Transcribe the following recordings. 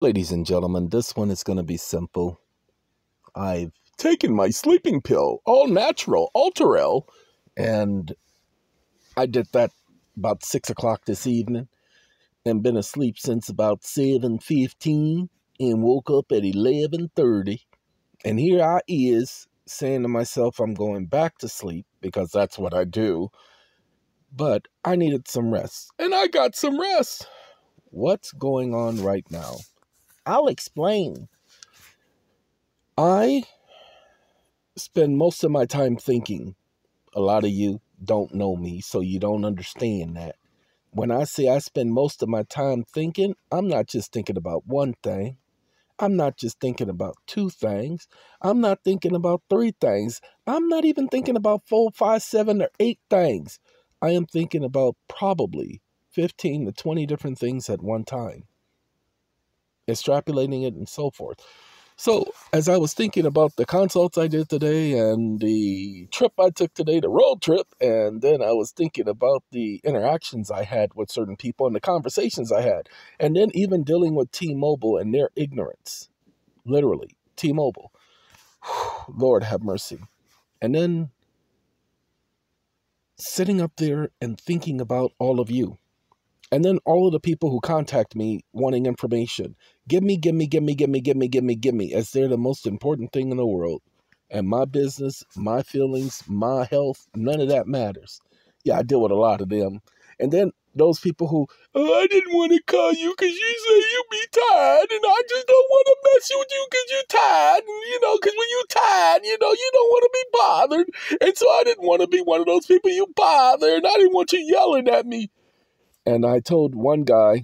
Ladies and gentlemen, this one is going to be simple. I've taken my sleeping pill, all natural, Alterel, and I did that about 6 o'clock this evening and been asleep since about 7:15 and woke up at 11:30. And here I is saying to myself I'm going back to sleep because that's what I do. But I needed some rest, and I got some rest. What's going on right now? I'll explain. I spend most of my time thinking. A lot of you don't know me, so you don't understand that. When I say I spend most of my time thinking, I'm not just thinking about one thing. I'm not just thinking about two things. I'm not thinking about three things. I'm not even thinking about 4, 5, 7, or 8 things. I am thinking about probably 15 to 20 different things at one time, extrapolating it and so forth. So as I was thinking about the consults I did today and the trip I took today, the road trip, and then I was thinking about the interactions I had with certain people and the conversations I had, and then even dealing with T-Mobile and their ignorance, literally, T-Mobile. Lord have mercy. And then sitting up there and thinking about all of you. And then all of the people who contact me wanting information. Give me, as they're the most important thing in the world. And my business, my feelings, my health, none of that matters. Yeah, I deal with a lot of them. And then those people who, I didn't want to call you because you say you be tired, and I just don't want to mess with you because you're tired. And, because when you're tired, you don't want to be bothered. And so I didn't want to be one of those people you bother, and I didn't want you yelling at me. And I told one guy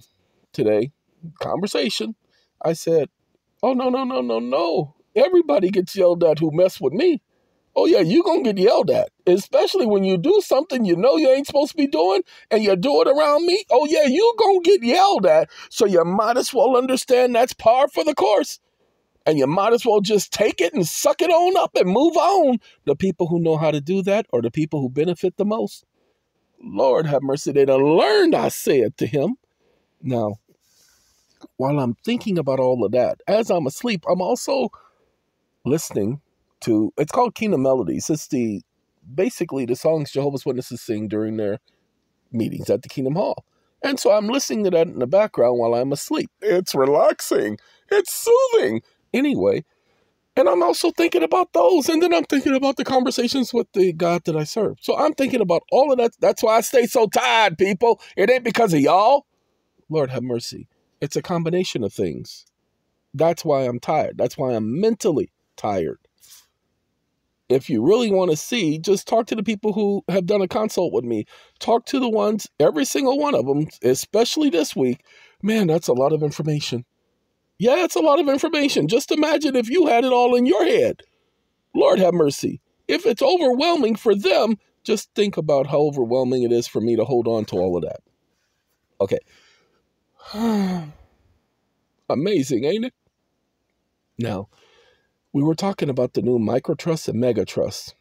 today, conversation, I said, oh, no. Everybody gets yelled at who mess with me. Oh, yeah, you going to get yelled at, especially when you do something you know you ain't supposed to be doing and you do it around me. Oh, yeah, you going to get yelled at. So you might as well understand that's par for the course. And you might as well just take it and suck it on up and move on. The people who know how to do that are the people who benefit the most. Lord have mercy, they done learned, I said to him. Now, while I'm thinking about all of that, as I'm asleep, I'm also listening to, it's called Kingdom Melodies. It's basically the songs Jehovah's Witnesses sing during their meetings at the Kingdom Hall. And so I'm listening to that in the background while I'm asleep. It's relaxing. It's soothing. Anyway, and I'm also thinking about those. And then I'm thinking about the conversations with the God that I serve. So I'm thinking about all of that. That's why I stay so tired, people. It ain't because of y'all. Lord have mercy. It's a combination of things. That's why I'm tired. That's why I'm mentally tired. If you really want to see, just talk to the people who have done a consult with me. Talk to the ones, every single one of them, especially this week. Man, that's a lot of information. Yeah, it's a lot of information. Just imagine if you had it all in your head. Lord have mercy. If it's overwhelming for them, just think about how overwhelming it is for me to hold on to all of that. Okay. Amazing, ain't it? Now, we were talking about the new microtrusts and megatrusts.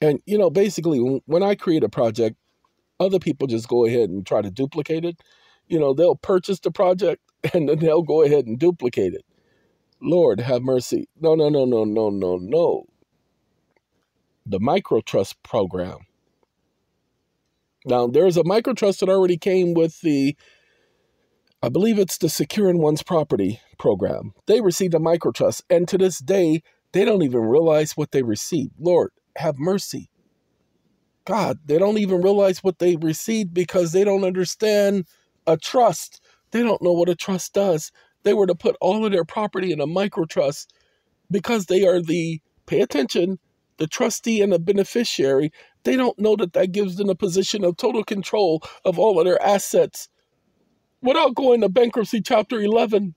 And, basically, when I create a project, other people just go ahead and try to duplicate it. They'll purchase the project and then they'll go ahead and duplicate it. Lord have mercy. No. The microtrust program. Now, there's a microtrust that already came with I believe it's the Securing One's Property program. They received a microtrust, and to this day, they don't even realize what they received. Lord, have mercy. God, they don't even realize what they received because they don't understand a trust. They don't know what a trust does. They were to put all of their property in a microtrust because they are pay attention, the trustee and the beneficiary. They don't know that gives them a position of total control of all of their assets. Without going to bankruptcy chapter 11,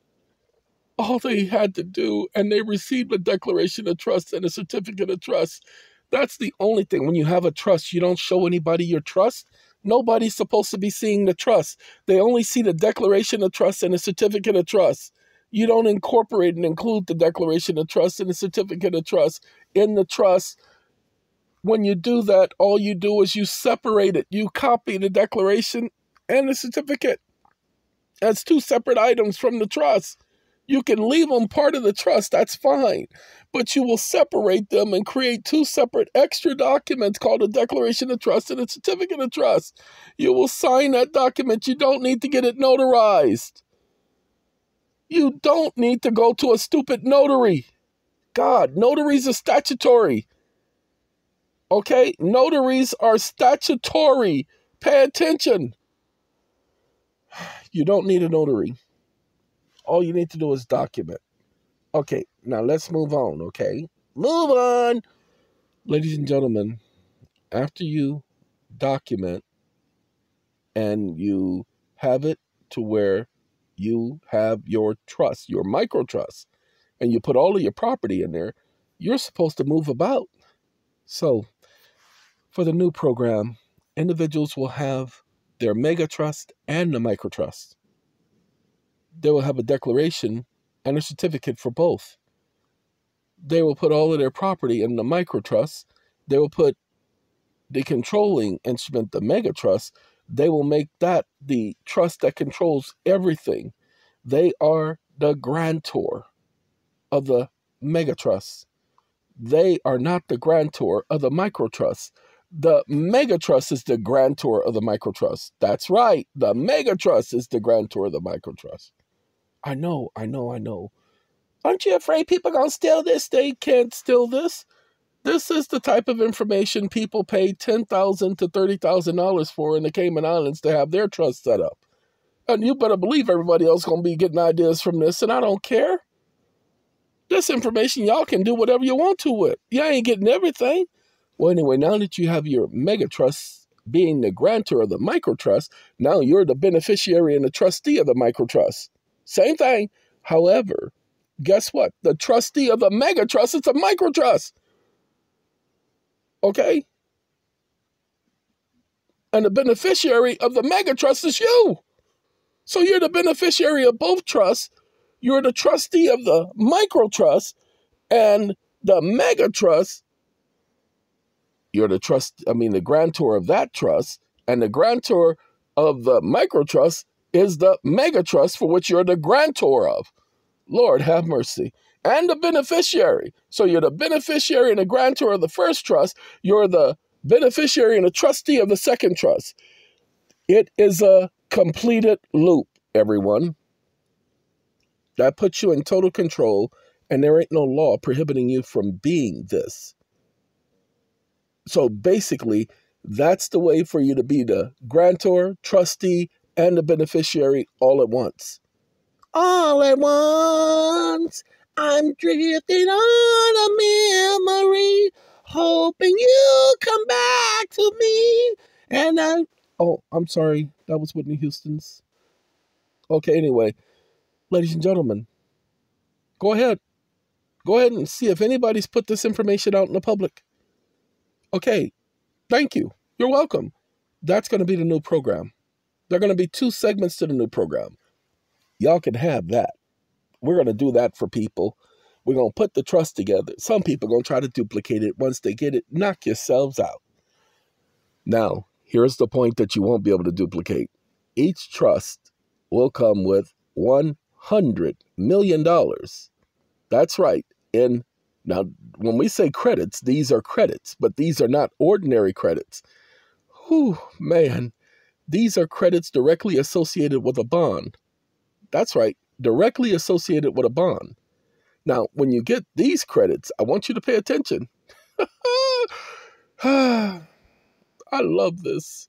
all they had to do, and they received a declaration of trust and a certificate of trust. That's the only thing. When you have a trust, you don't show anybody your trust. Nobody's supposed to be seeing the trust. They only see the declaration of trust and a certificate of trust. You don't incorporate and include the declaration of trust and the certificate of trust in the trust. When you do that, all you do is you separate it. You copy the declaration and the certificate. as two separate items from the trust. You can leave them part of the trust, that's fine. But you will separate them and create two separate extra documents called a declaration of trust and a certificate of trust. You will sign that document. You don't need to get it notarized. You don't need to go to a stupid notary. God, notaries are statutory. Okay? Notaries are statutory. Pay attention. You don't need a notary. All you need to do is document. Okay, now let's move on, okay? Move on! Ladies and gentlemen, after you document and you have it to where you have your trust, your micro trust, and you put all of your property in there, you're supposed to move about. So, for the new program, individuals will have their mega trust and the micro trust. They will have a declaration and a certificate for both. They will put all of their property in the micro trust. They will put the controlling instrument, the mega trust. They will make that the trust that controls everything. They are the grantor of the mega trust. They are not the grantor of the micro trust. The mega trust is the grantor of the micro trust. That's right. The mega trust is the grantor of the micro trust. I know. Aren't you afraid people are going to steal this? They can't steal this. This is the type of information people pay $10,000 to $30,000 for in the Cayman Islands to have their trust set up. And you better believe everybody else is going to be getting ideas from this, and I don't care. This information y'all can do whatever you want to with. You ain't getting everything. Well, anyway, now that you have your mega trust being the grantor of the micro trust, now you're the beneficiary and the trustee of the micro trust. Same thing. However, guess what? The trustee of the mega trust is a micro trust. Okay? And the beneficiary of the mega trust is you. So you're the beneficiary of both trusts. You're the trustee of the micro trust and the mega trust. You're the grantor of that trust, and the grantor of the micro trust is the mega trust for which you're the grantor of. Lord have mercy. And the beneficiary. So you're the beneficiary and the grantor of the first trust. You're the beneficiary and the trustee of the second trust. It is a completed loop, everyone. That puts you in total control, and there ain't no law prohibiting you from being this. So basically, that's the way for you to be the grantor, trustee, and the beneficiary all at once. All at once, I'm drifting on a memory, hoping you come back to me. And I'm sorry, that was Whitney Houston's. Okay, anyway, ladies and gentlemen, go ahead and see if anybody's put this information out in the public. Okay, thank you. You're welcome. That's going to be the new program. There are going to be 2 segments to the new program. Y'all can have that. We're going to do that for people. We're going to put the trust together. Some people are going to try to duplicate it. Once they get it, knock yourselves out. Now, here's the point that you won't be able to duplicate. Each trust will come with $100 million. That's right. Now, when we say credits, these are credits, but these are not ordinary credits. Whew, man. These are credits directly associated with a bond. That's right, directly associated with a bond. Now, when you get these credits, I want you to pay attention. I love this.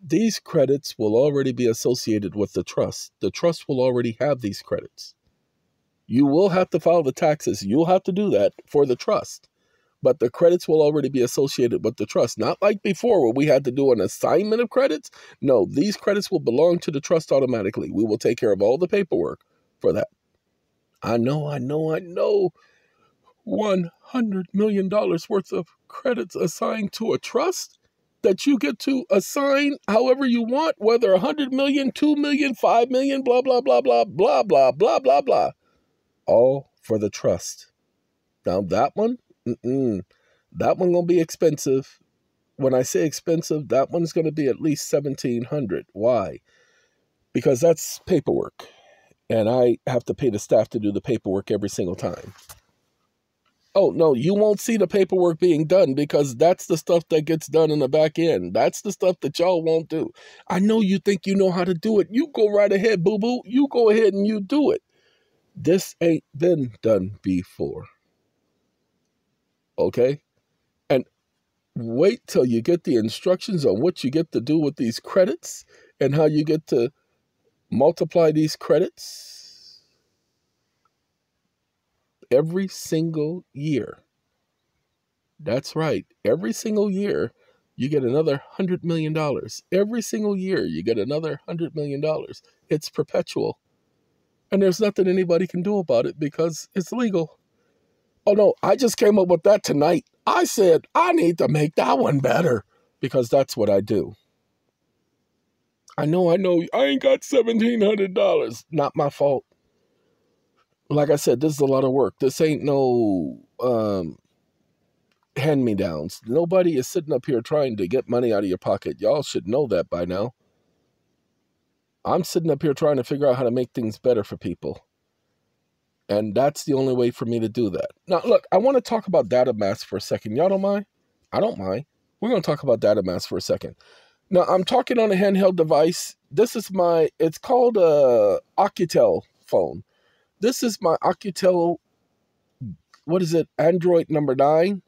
These credits will already be associated with the trust. The trust will already have these credits. You will have to file the taxes. You'll have to do that for the trust. But the credits will already be associated with the trust. Not like before where we had to do an assignment of credits. No, these credits will belong to the trust automatically. We will take care of all the paperwork for that. I know. $100 million worth of credits assigned to a trust that you get to assign however you want, whether 100 million, 2 million, 5 million, blah, blah, blah, blah, blah, blah, blah, blah, blah. All for the trust. Now that one, that one gonna be because that's paperwork. And I have to pay the staff to do the paperwork every single time. Oh, no, you won't see the paperwork being done because that's the stuff that gets done in the back end. That's the stuff that y'all won't do. I know you think you know how to do it. You go right ahead, boo-boo. You go ahead and you do it. This ain't been done before. Okay? And wait till you get the instructions on what you get to do with these credits and how you get to multiply these credits every single year. That's right. Every single year, you get another $100 million. Every single year, you get another $100 million. It's perpetual. And there's nothing anybody can do about it because it's legal. Oh, no, I just came up with that tonight. I said, I need to make that one better because that's what I do. I know. I ain't got $1,700. Not my fault. Like I said, this is a lot of work. This ain't no hand-me-downs. Nobody is sitting up here trying to get money out of your pocket. Y'all should know that by now. I'm sitting up here trying to figure out how to make things better for people. And that's the only way for me to do that. Now, look, I want to talk about data mass for a second. Y'all don't mind? I don't mind. We're going to talk about data mass for a second. Now, I'm talking on a handheld device. This is it's called a Alcatel phone. This is my Alcatel, what is it, Android number 9.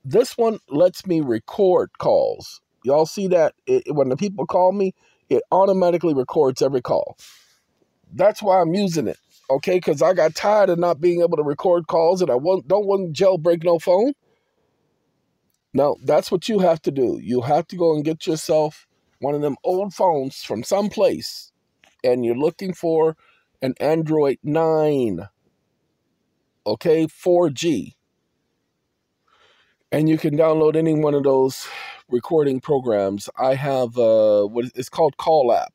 This one lets me record calls. Y'all see that? When the people call me, it automatically records every call. That's why I'm using it, okay? Because I got tired of not being able to record calls and I don't want to jailbreak no phone. Now, that's what you have to do. You have to go and get yourself one of them old phones from someplace, and you're looking for an Android 9, okay, 4G. And you can download any one of those recording programs. I have it's called Call App.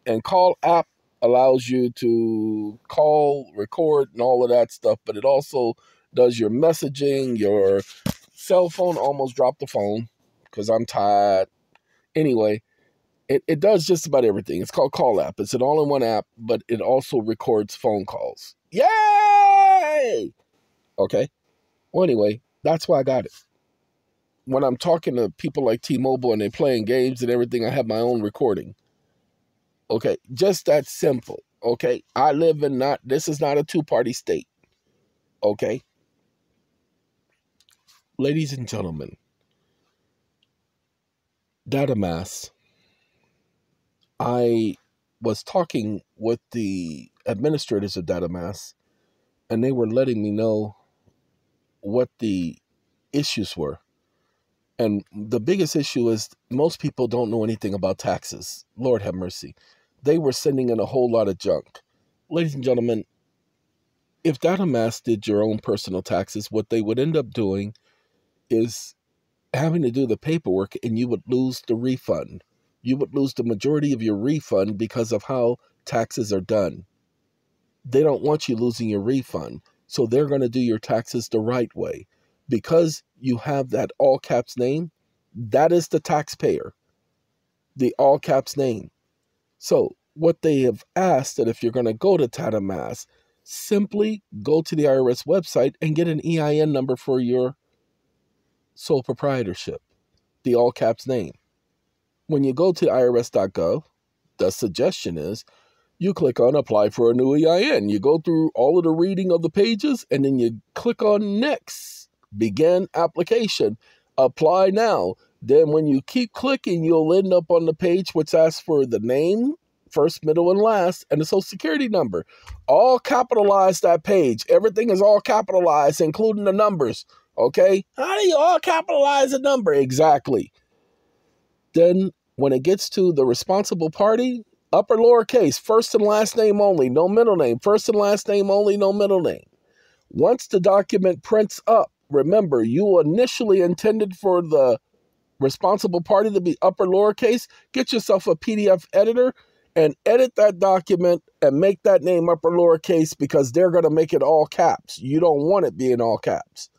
And Call App allows you to call, record, and all of that stuff. But it also does your messaging, your cell phone. Almost dropped the phone because I'm tired. Anyway, it does just about everything. It's called Call App. It's an all-in-one app, but it also records phone calls. Yay! Okay. Well, anyway, that's why I got it. When I'm talking to people like T-Mobile and they're playing games and everything, I have my own recording. Okay, just that simple. Okay, I live in this is not a two-party state. Okay. Ladies and gentlemen, data mass. I was talking with the administrators of data mass, and they were letting me know what the issues were. And the biggest issue is most people don't know anything about taxes. Lord have mercy. They were sending in a whole lot of junk. Ladies and gentlemen, if data mass did your own personal taxes, what they would end up doing is having to do the paperwork, and you would lose the refund. You would lose the majority of your refund because of how taxes are done. They don't want you losing your refund, so they're going to do your taxes the right way. Because you have that all caps name, that is the taxpayer, the all caps name. So what they have asked that if you're going to go to data mass, simply go to the IRS website and get an EIN number for your sole proprietorship, the all caps name. When you go to irs.gov, the suggestion is you click on apply for a new EIN. You go through all of the reading of the pages and then you click on next, begin application, apply now. Then when you keep clicking, you'll end up on the page which asks for the name, first, middle, and last, and the social security number. All capitalize that page. Everything is all capitalized, including the numbers. Okay? How do you all capitalize a number? Exactly. Then when it gets to the responsible party, upper lowercase, first and last name only, no middle name. First and last name only, no middle name. Once the document prints up, remember, you initially intended for the responsible party to be upper lowercase. Get yourself a PDF editor and edit that document and make that name upper lowercase because they're going to make it all caps. You don't want it being all caps.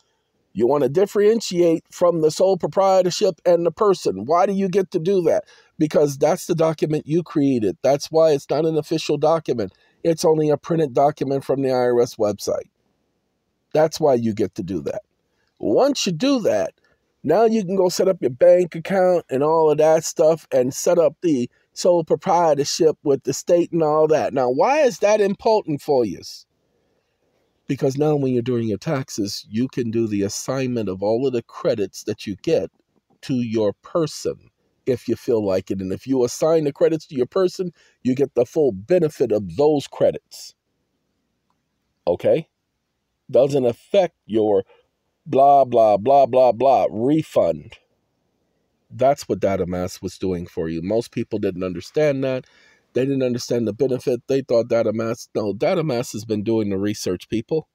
You want to differentiate from the sole proprietorship and the person. Why do you get to do that? Because that's the document you created. That's why it's not an official document. It's only a printed document from the IRS website. That's why you get to do that. Once you do that, now you can go set up your bank account and all of that stuff and set up the sole proprietorship with the state and all that. Now, why is that important for you? Because now when you're doing your taxes, you can do the assignment of all of the credits that you get to your person if you feel like it. And if you assign the credits to your person, you get the full benefit of those credits. Okay? Doesn't affect your blah, blah, blah, blah, blah refund. That's what data mass was doing for you. Most people didn't understand that. They didn't understand the benefit. They thought data mass has been doing the research, people.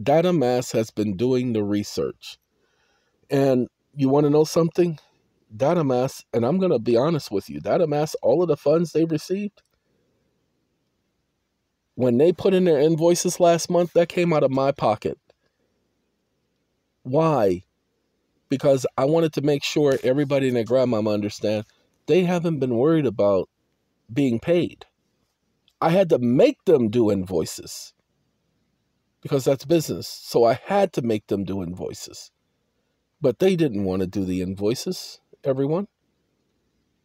Data mass has been doing the research. And you want to know something? Data mass, and I'm going to be honest with you, data mass, all of the funds they received, when they put in their invoices last month, that came out of my pocket. Why? Because I wanted to make sure everybody and their grandmama understand they haven't been worried about being paid. I had to make them do invoices because that's business. So I had to make them do invoices. But they didn't want to do the invoices, everyone.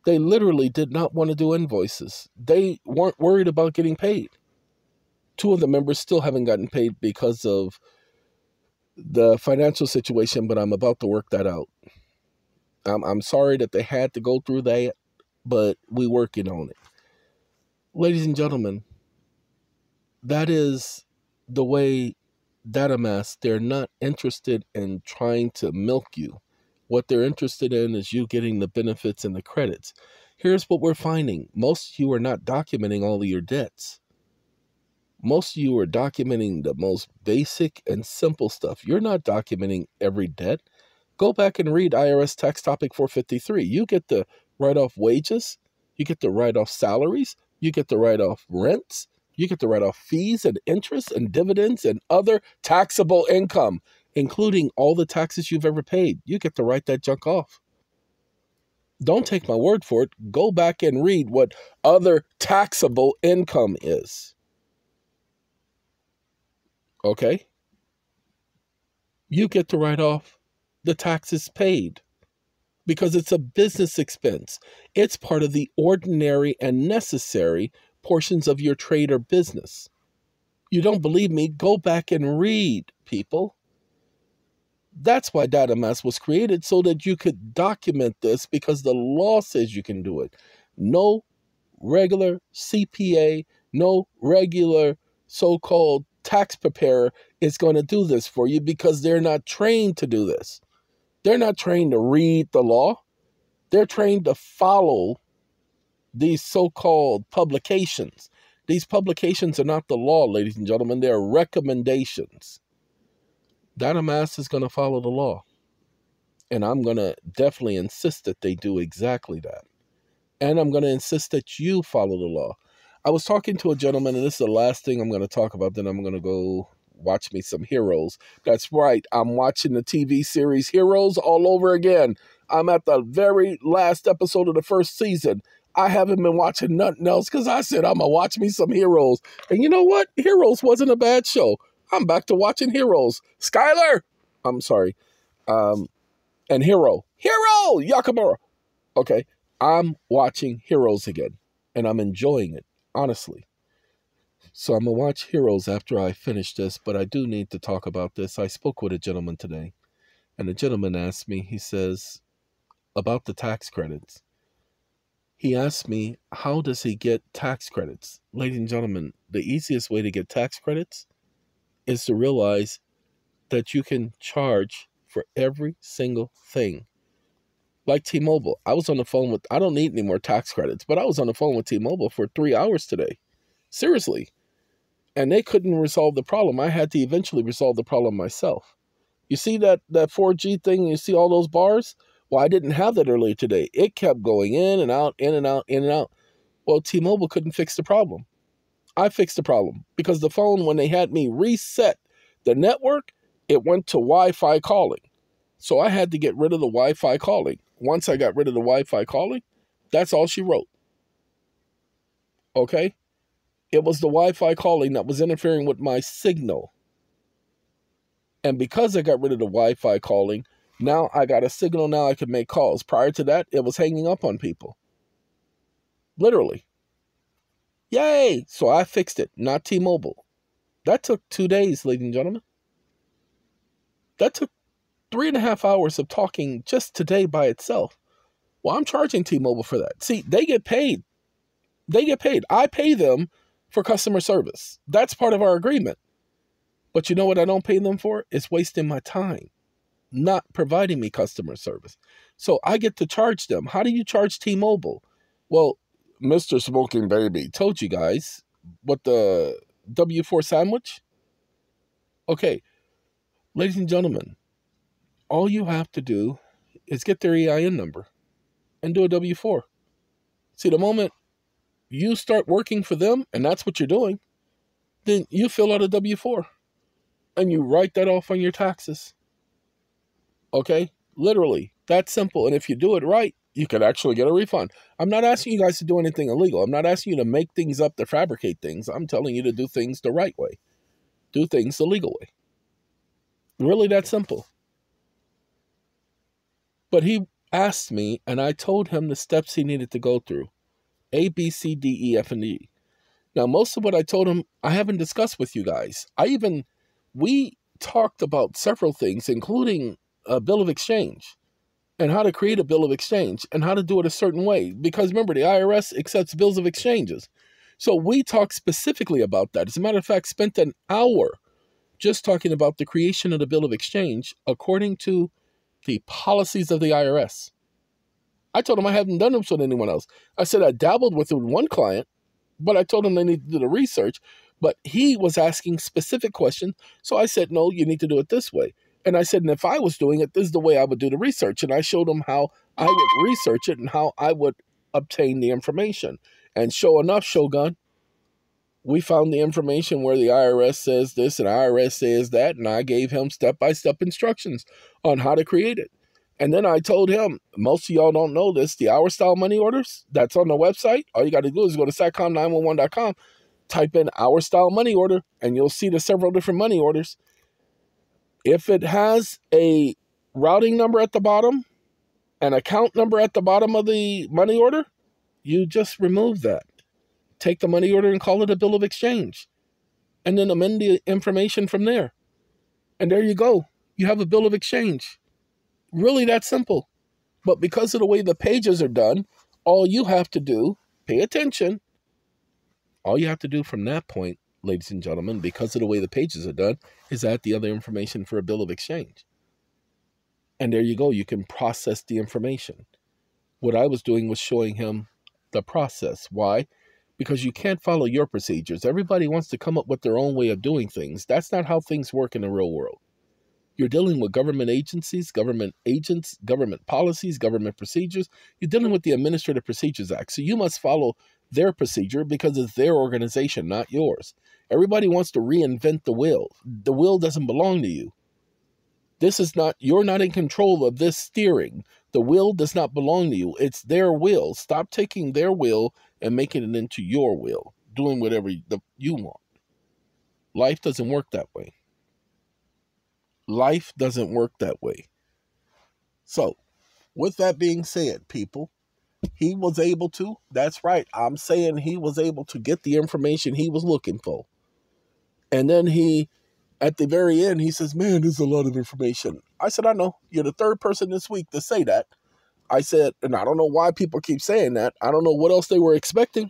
They literally did not want to do invoices. They weren't worried about getting paid. 2 of the members still haven't gotten paid because of the financial situation, but I'm about to work that out. I'm sorry that they had to go through that, but we're working on it. Ladies and gentlemen, that is the way DataMass, they're not interested in trying to milk you. What they're interested in is you getting the benefits and the credits. Here's what we're finding. Most of you are not documenting all of your debts. Most of you are documenting the most basic and simple stuff. You're not documenting every debt. Go back and read IRS Tax Topic 453. You get to write off wages. You get to write off salaries. You get to write off rents. You get to write off fees and interest and dividends and other taxable income, including all the taxes you've ever paid. You get to write that junk off. Don't take my word for it. Go back and read what other taxable income is. Okay? You get to write off the taxes paid because it's a business expense. It's part of the ordinary and necessary portions of your trade or business. You don't believe me? Go back and read, people. That's why DataMass was created, so that you could document this, because the law says you can do it. No regular CPA, no regular so-called tax preparer is going to do this for you, because they're not trained to do this. They're not trained to read the law. They're trained to follow these so-called publications. These publications are not the law, ladies and gentlemen. They're recommendations. DataMass is going to follow the law. And I'm going to definitely insist that they do exactly that. And I'm going to insist that you follow the law. I was talking to a gentleman, and this is the last thing I'm going to talk about. Then I'm going to go watch me some Heroes. That's right. I'm watching the TV series Heroes all over again. I'm at the very last episode of the first season. I haven't been watching nothing else because I said I'm going to watch me some Heroes. And you know what? Heroes wasn't a bad show. I'm back to watching Heroes. Skylar! I'm sorry. And Hero Yakamura. Okay. I'm watching Heroes again. And I'm enjoying it, honestly. So I'm going to watch Heroes after I finish this. But I do need to talk about this. I spoke with a gentleman today. And the gentleman asked me, he says, about the tax credits. He asked me, how does he get tax credits? Ladies and gentlemen, the easiest way to get tax credits is to realize that you can charge for every single thing. Like T-Mobile. I was on the phone with, I don't need any more tax credits, but I was on the phone with T-Mobile for 3 hours today. Seriously. And they couldn't resolve the problem. I had to eventually resolve the problem myself. You see that 4G thing? You see all those bars? Well, I didn't have that earlier today. It kept going in and out, in and out, in and out. Well, T-Mobile couldn't fix the problem. I fixed the problem because the phone, when they had me reset the network, it went to Wi-Fi calling. So I had to get rid of the Wi-Fi calling. Once I got rid of the Wi-Fi calling, that's all she wrote. Okay? It was the Wi-Fi calling that was interfering with my signal. And because I got rid of the Wi-Fi calling, now I got a signal, now I can make calls. Prior to that, it was hanging up on people. Literally. Yay! So I fixed it, not T-Mobile. That took 2 days, ladies and gentlemen. That took 3.5 hours of talking just today by itself. Well, I'm charging T-Mobile for that. See, they get paid. They get paid. I pay them for customer service. That's part of our agreement. But you know what I don't pay them for? It's wasting my time, not providing me customer service. So I get to charge them. How do you charge T-Mobile? Well, Mr. Smoking Baby told you guys what the W4 sandwich. Okay, ladies and gentlemen, all you have to do is get their EIN number and do a W4. See, the moment you start working for them, and that's what you're doing, then you fill out a W4 and you write that off on your taxes. Okay? Literally, that's simple. And if you do it right, you can actually get a refund. I'm not asking you guys to do anything illegal. I'm not asking you to make things up, to fabricate things. I'm telling you to do things the right way. Do things the legal way. Really that simple. But he asked me, and I told him the steps he needed to go through. A, B, C, D, E, F, and E. Now, most of what I told him, I haven't discussed with you guys. We talked about several things, including a bill of exchange and how to create a bill of exchange and how to do it a certain way. Because remember, the IRS accepts bills of exchanges. So we talked specifically about that. As a matter of fact, spent an hour just talking about the creation of the bill of exchange according to the policies of the IRS. I told him I hadn't done this with anyone else. I said I dabbled with it with one client, but I told him they need to do the research. But he was asking specific questions. So I said, no, you need to do it this way. And I said, and if I was doing it, this is the way I would do the research. And I showed him how I would research it and how I would obtain the information. And sure enough, Shogun, we found the information where the IRS says this and IRS says that. And I gave him step-by-step instructions on how to create it. And then I told him, most of y'all don't know this, the Our Style money orders, that's on the website. All you got to do is go to satcom911.com, type in Our Style money order, and you'll see the several different money orders. If it has a routing number at the bottom, an account number at the bottom of the money order, you just remove that. Take the money order and call it a bill of exchange. And then amend the information from there. And there you go. You have a bill of exchange. Really that simple. But because of the way the pages are done, all you have to do, pay attention, all you have to do from that point, ladies and gentlemen, because of the way the pages are done, is add the other information for a bill of exchange. And there you go. You can process the information. What I was doing was showing him the process. Why? Because you can't follow your procedures. Everybody wants to come up with their own way of doing things. That's not how things work in the real world. You're dealing with government agencies, government agents, government policies, government procedures. You're dealing with the Administrative Procedures Act. So you must follow their procedure because it's their organization, not yours. Everybody wants to reinvent the will. The will doesn't belong to you. You're not in control of this steering. The will does not belong to you. It's their will. Stop taking their will and making it into your will, doing whatever you want. Life doesn't work that way. Life doesn't work that way. So, with that being said, people, he was able to, that's right, I'm saying he was able to get the information he was looking for. And then at the very end, he says, man, there's a lot of information. I said, I know. You're the third person this week to say that. I said, and I don't know why people keep saying that. I don't know what else they were expecting.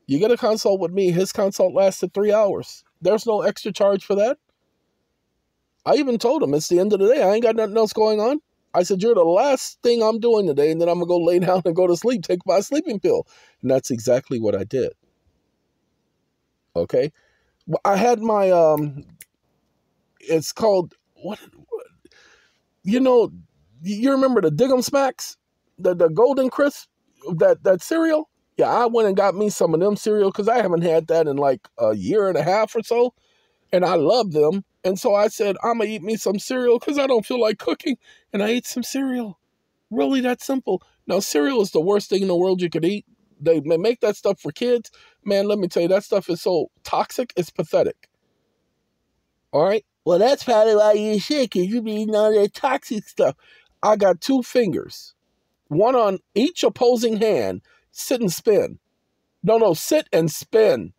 You get a consult with me. His consult lasted 3 hours. There's no extra charge for that. I even told him it's the end of the day. I ain't got nothing else going on. I said, you're the last thing I'm doing today, and then I'm going to go lay down and go to sleep, take my sleeping pill. And that's exactly what I did. Okay? I had my, it's called, you remember the Diggum Smacks? The Golden Crisp? That cereal? Yeah, I went and got me some of them cereal because I haven't had that in like a year and a half or so. And I love them. And so I said, I'm going to eat me some cereal because I don't feel like cooking. And I ate some cereal. Really that simple. Now, cereal is the worst thing in the world you could eat. They make that stuff for kids. Man, let me tell you, that stuff is so toxic, it's pathetic. All right? Well, that's probably why you're sick, because you be eating all that toxic stuff. I got 2 fingers, one on each opposing hand. Sit and spin. No, sit and spin.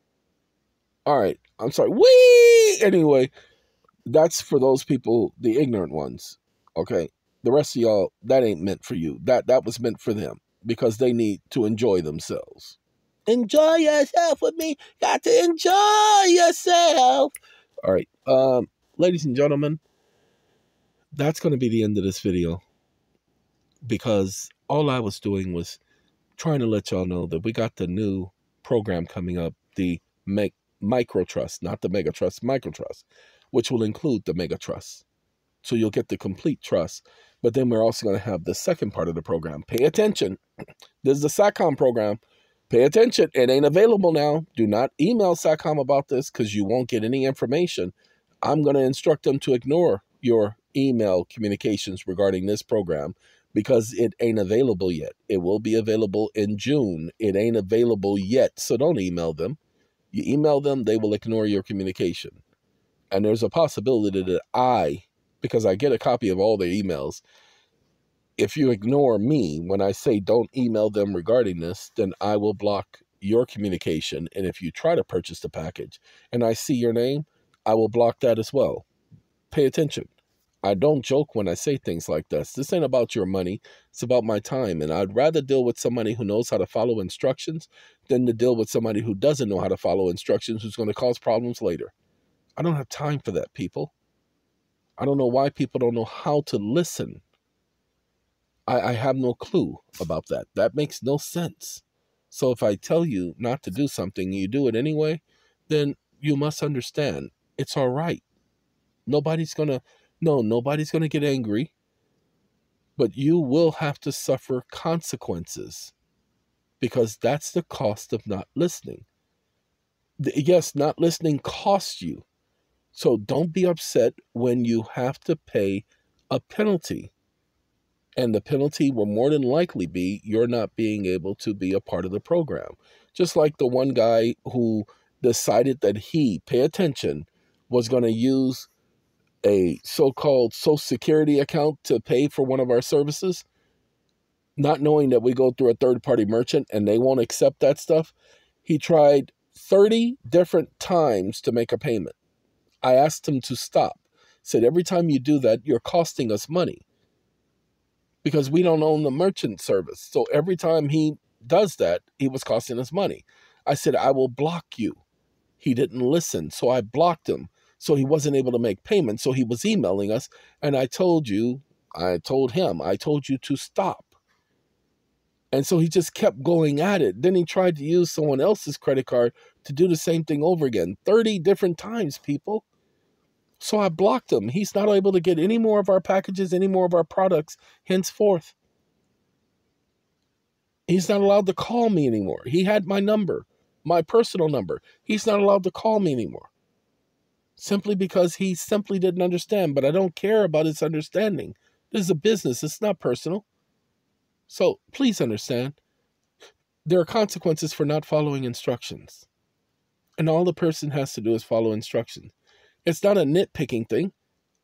All right, I'm sorry. Whee! Anyway, that's for those people, the ignorant ones. Okay? The rest of y'all, that ain't meant for you. That was meant for them because they need to enjoy themselves. Enjoy yourself with me. Got to enjoy yourself. All right. Ladies and gentlemen, that's going to be the end of this video because all I was doing was trying to let y'all know that we got the new program coming up, the micro trust, not the mega trust, micro trust, which will include the mega trust. So you'll get the complete trust. But then we're also going to have the second part of the program. Pay attention. This is the SATCOM program. Pay attention. It ain't available now. Do not email SATCOM about this because you won't get any information. I'm going to instruct them to ignore your email communications regarding this program because it ain't available yet. It will be available in June. It ain't available yet. So don't email them. You email them, they will ignore your communication. And there's a possibility that because I get a copy of all their emails, if you ignore me when I say don't email them regarding this, then I will block your communication. And if you try to purchase the package and I see your name, I will block that as well. Pay attention. I don't joke when I say things like this. This ain't about your money. It's about my time. And I'd rather deal with somebody who knows how to follow instructions than to deal with somebody who doesn't know how to follow instructions, who's going to cause problems later. I don't have time for that, people. I don't know why people don't know how to listen. I have no clue about that. That makes no sense. So if I tell you not to do something, you do it anyway, then you must understand it's all right. Nobody's going to get angry, but you will have to suffer consequences because that's the cost of not listening. Yes, not listening costs you. So don't be upset when you have to pay a penalty. And the penalty will more than likely be you're not being able to be a part of the program. Just like the one guy who decided that pay attention, was going to use a so-called Social Security account to pay for one of our services, not knowing that we go through a third-party merchant and they won't accept that stuff. He tried 30 different times to make a payment. I asked him to stop. Said, every time you do that, you're costing us money because we don't own the merchant service. So every time he does that, he was costing us money. I said, I will block you. He didn't listen, so I blocked him. So he wasn't able to make payments. So he was emailing us. And I told you to stop. And so he just kept going at it. Then he tried to use someone else's credit card to do the same thing over again. 30 different times, people. So I blocked him. He's not able to get any more of our packages, any more of our products henceforth. He's not allowed to call me anymore. He had my number, my personal number. He's not allowed to call me anymore. Simply because he simply didn't understand. But I don't care about his understanding. This is a business. It's not personal. So please understand, there are consequences for not following instructions. And all the person has to do is follow instructions. It's not a nitpicking thing.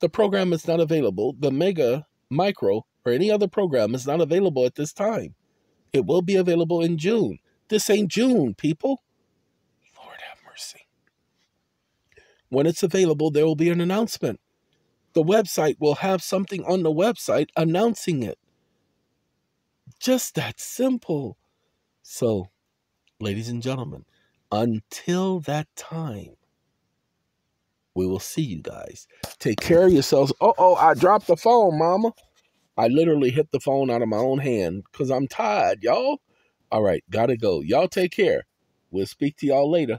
The program is not available. The mega, micro, or any other program is not available at this time. It will be available in June. This ain't June, people. Lord have mercy. When it's available, there will be an announcement. The website will have something on the website announcing it. Just that simple. So, ladies and gentlemen, until that time, we will see you guys. Take care of yourselves. Uh-oh, I dropped the phone, mama. I literally hit the phone out of my own hand because I'm tired, y'all. All right, gotta go. Y'all take care. We'll speak to y'all later.